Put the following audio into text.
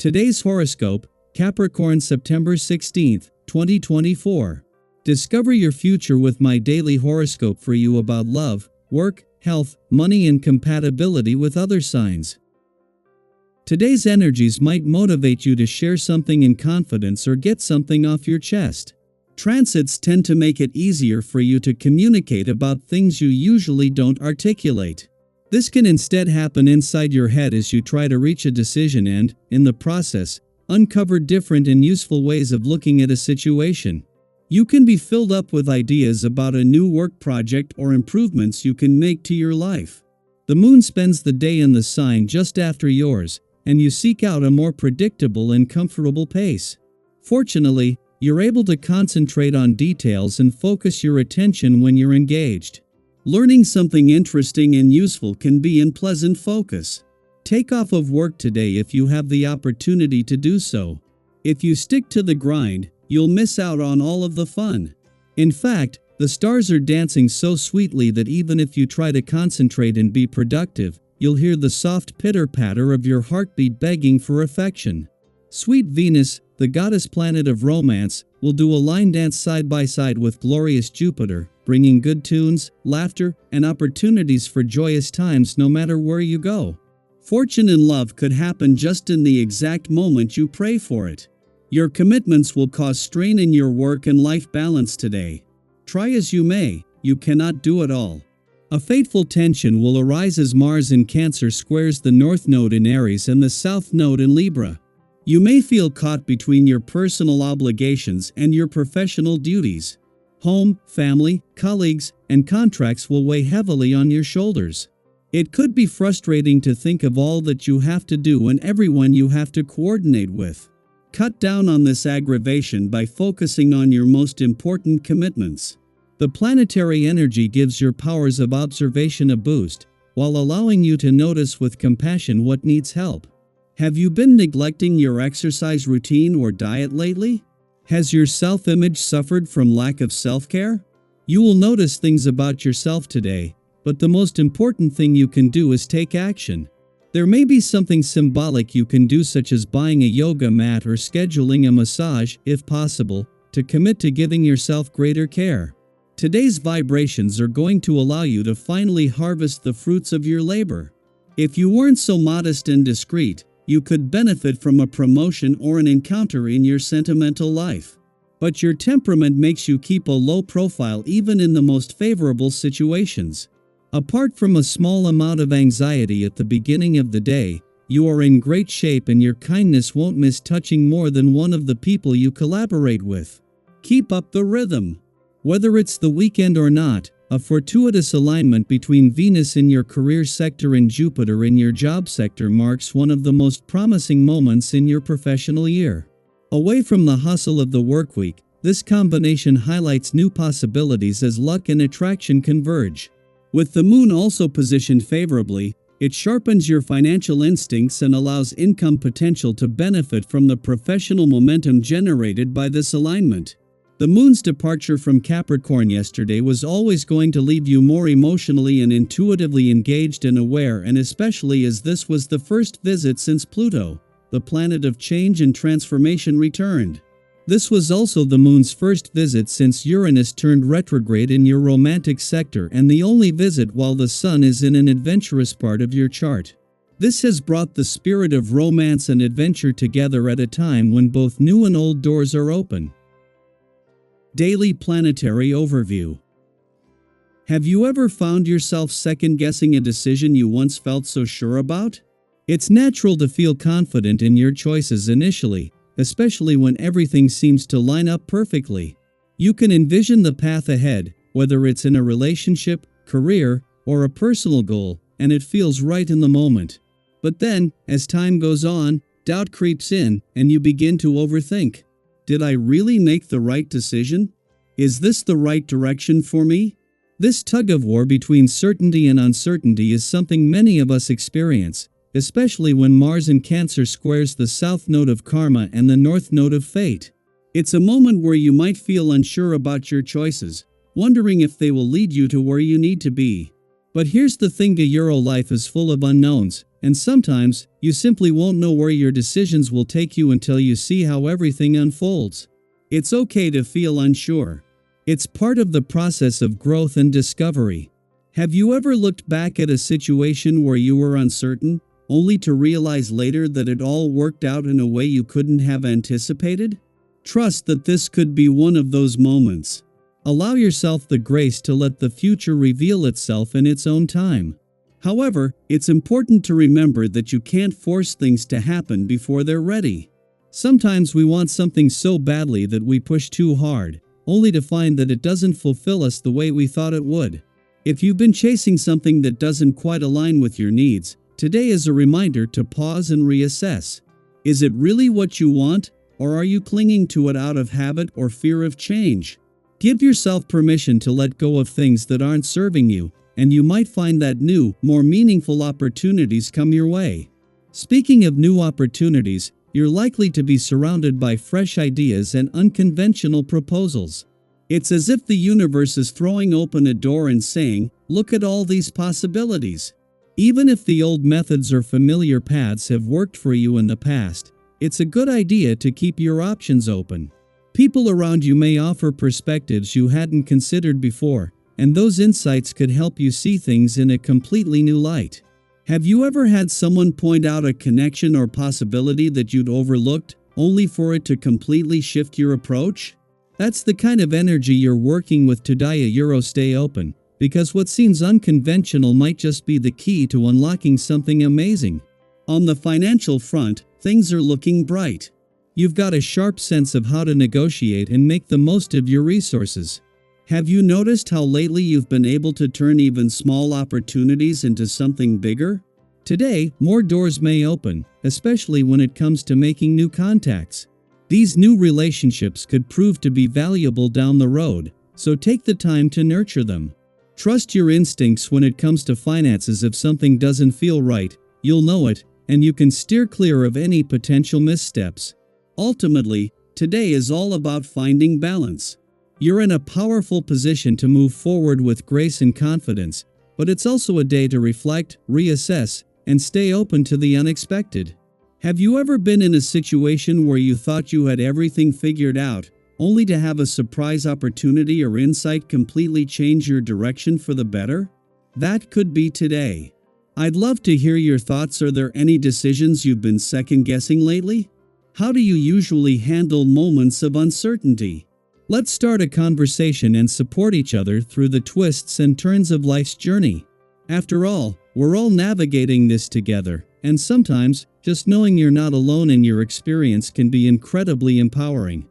Today's horoscope, Capricorn September 16th, 2024. Discover your future with my daily horoscope for you about love, work, health, money and compatibility with other signs. Today's energies might motivate you to share something in confidence or get something off your chest. Transits tend to make it easier for you to communicate about things you usually don't articulate. This can instead happen inside your head as you try to reach a decision and, in the process, uncover different and useful ways of looking at a situation. You can be filled up with ideas about a new work project or improvements you can make to your life. The moon spends the day in the sign just after yours, and you seek out a more predictable and comfortable pace. Fortunately, you're able to concentrate on details and focus your attention when you're engaged. Learning something interesting and useful can be in pleasant focus. Take off of work today if you have the opportunity to do so. If you stick to the grind, you'll miss out on all of the fun. In fact, the stars are dancing so sweetly that even if you try to concentrate and be productive, you'll hear the soft pitter-patter of your heartbeat begging for affection. Sweet Venus, the goddess planet of romance, will do a line dance side by side with glorious Jupiter, bringing good tunes, laughter, and opportunities for joyous times no matter where you go. Fortune and love could happen just in the exact moment you pray for it. Your commitments will cause strain in your work and life balance today. Try as you may, you cannot do it all. A fateful tension will arise as Mars in Cancer squares the North Node in Aries and the South Node in Libra. You may feel caught between your personal obligations and your professional duties. Home, family, colleagues, and contracts will weigh heavily on your shoulders. It could be frustrating to think of all that you have to do and everyone you have to coordinate with. Cut down on this aggravation by focusing on your most important commitments. The planetary energy gives your powers of observation a boost, while allowing you to notice with compassion what needs help. Have you been neglecting your exercise routine or diet lately? Has your self-image suffered from lack of self-care? You will notice things about yourself today, but the most important thing you can do is take action. There may be something symbolic you can do, such as buying a yoga mat or scheduling a massage, if possible, to commit to giving yourself greater care. Today's vibrations are going to allow you to finally harvest the fruits of your labor. If you weren't so modest and discreet, you could benefit from a promotion or an encounter in your sentimental life. But your temperament makes you keep a low profile even in the most favorable situations. Apart from a small amount of anxiety at the beginning of the day, you are in great shape and your kindness won't miss touching more than one of the people you collaborate with. Keep up the rhythm. Whether it's the weekend or not, a fortuitous alignment between Venus in your career sector and Jupiter in your job sector marks one of the most promising moments in your professional year. Away from the hustle of the work week, this combination highlights new possibilities as luck and attraction converge. With the moon also positioned favorably, it sharpens your financial instincts and allows income potential to benefit from the professional momentum generated by this alignment. The moon's departure from Capricorn yesterday was always going to leave you more emotionally and intuitively engaged and aware, and especially as this was the first visit since Pluto, the planet of change and transformation, returned. This was also the moon's first visit since Uranus turned retrograde in your romantic sector, and the only visit while the sun is in an adventurous part of your chart. This has brought the spirit of romance and adventure together at a time when both new and old doors are open. Daily Planetary Overview. Have you ever found yourself second-guessing a decision you once felt so sure about? It's natural to feel confident in your choices initially, especially when everything seems to line up perfectly. You can envision the path ahead, whether it's in a relationship, career, or a personal goal, and it feels right in the moment. But then, as time goes on, doubt creeps in, and you begin to overthink. Did I really make the right decision? Is this the right direction for me? This tug-of-war between certainty and uncertainty is something many of us experience, especially when Mars in Cancer squares the South Node of Karma and the North Node of Fate. It's a moment where you might feel unsure about your choices, wondering if they will lead you to where you need to be. But here's the thing, your life is full of unknowns, and sometimes, you simply won't know where your decisions will take you until you see how everything unfolds. It's okay to feel unsure. It's part of the process of growth and discovery. Have you ever looked back at a situation where you were uncertain, only to realize later that it all worked out in a way you couldn't have anticipated? Trust that this could be one of those moments. Allow yourself the grace to let the future reveal itself in its own time. However, it's important to remember that you can't force things to happen before they're ready. Sometimes we want something so badly that we push too hard, only to find that it doesn't fulfill us the way we thought it would. If you've been chasing something that doesn't quite align with your needs, today is a reminder to pause and reassess. Is it really what you want, or are you clinging to it out of habit or fear of change? Give yourself permission to let go of things that aren't serving you, and you might find that new, more meaningful opportunities come your way. Speaking of new opportunities, you're likely to be surrounded by fresh ideas and unconventional proposals. It's as if the universe is throwing open a door and saying, "Look at all these possibilities." Even if the old methods or familiar paths have worked for you in the past, it's a good idea to keep your options open. People around you may offer perspectives you hadn't considered before, and those insights could help you see things in a completely new light. Have you ever had someone point out a connection or possibility that you'd overlooked, only for it to completely shift your approach? That's the kind of energy you're working with today. Stay open, because what seems unconventional might just be the key to unlocking something amazing. On the financial front, things are looking bright. You've got a sharp sense of how to negotiate and make the most of your resources. Have you noticed how lately you've been able to turn even small opportunities into something bigger? Today, more doors may open, especially when it comes to making new contacts. These new relationships could prove to be valuable down the road, so take the time to nurture them. Trust your instincts when it comes to finances. If something doesn't feel right, you'll know it, and you can steer clear of any potential missteps. Ultimately, today is all about finding balance. You're in a powerful position to move forward with grace and confidence, but it's also a day to reflect, reassess, and stay open to the unexpected. Have you ever been in a situation where you thought you had everything figured out, only to have a surprise opportunity or insight completely change your direction for the better? That could be today. I'd love to hear your thoughts. Are there any decisions you've been second-guessing lately? How do you usually handle moments of uncertainty? Let's start a conversation and support each other through the twists and turns of life's journey. After all, we're all navigating this together, and sometimes, just knowing you're not alone in your experience can be incredibly empowering.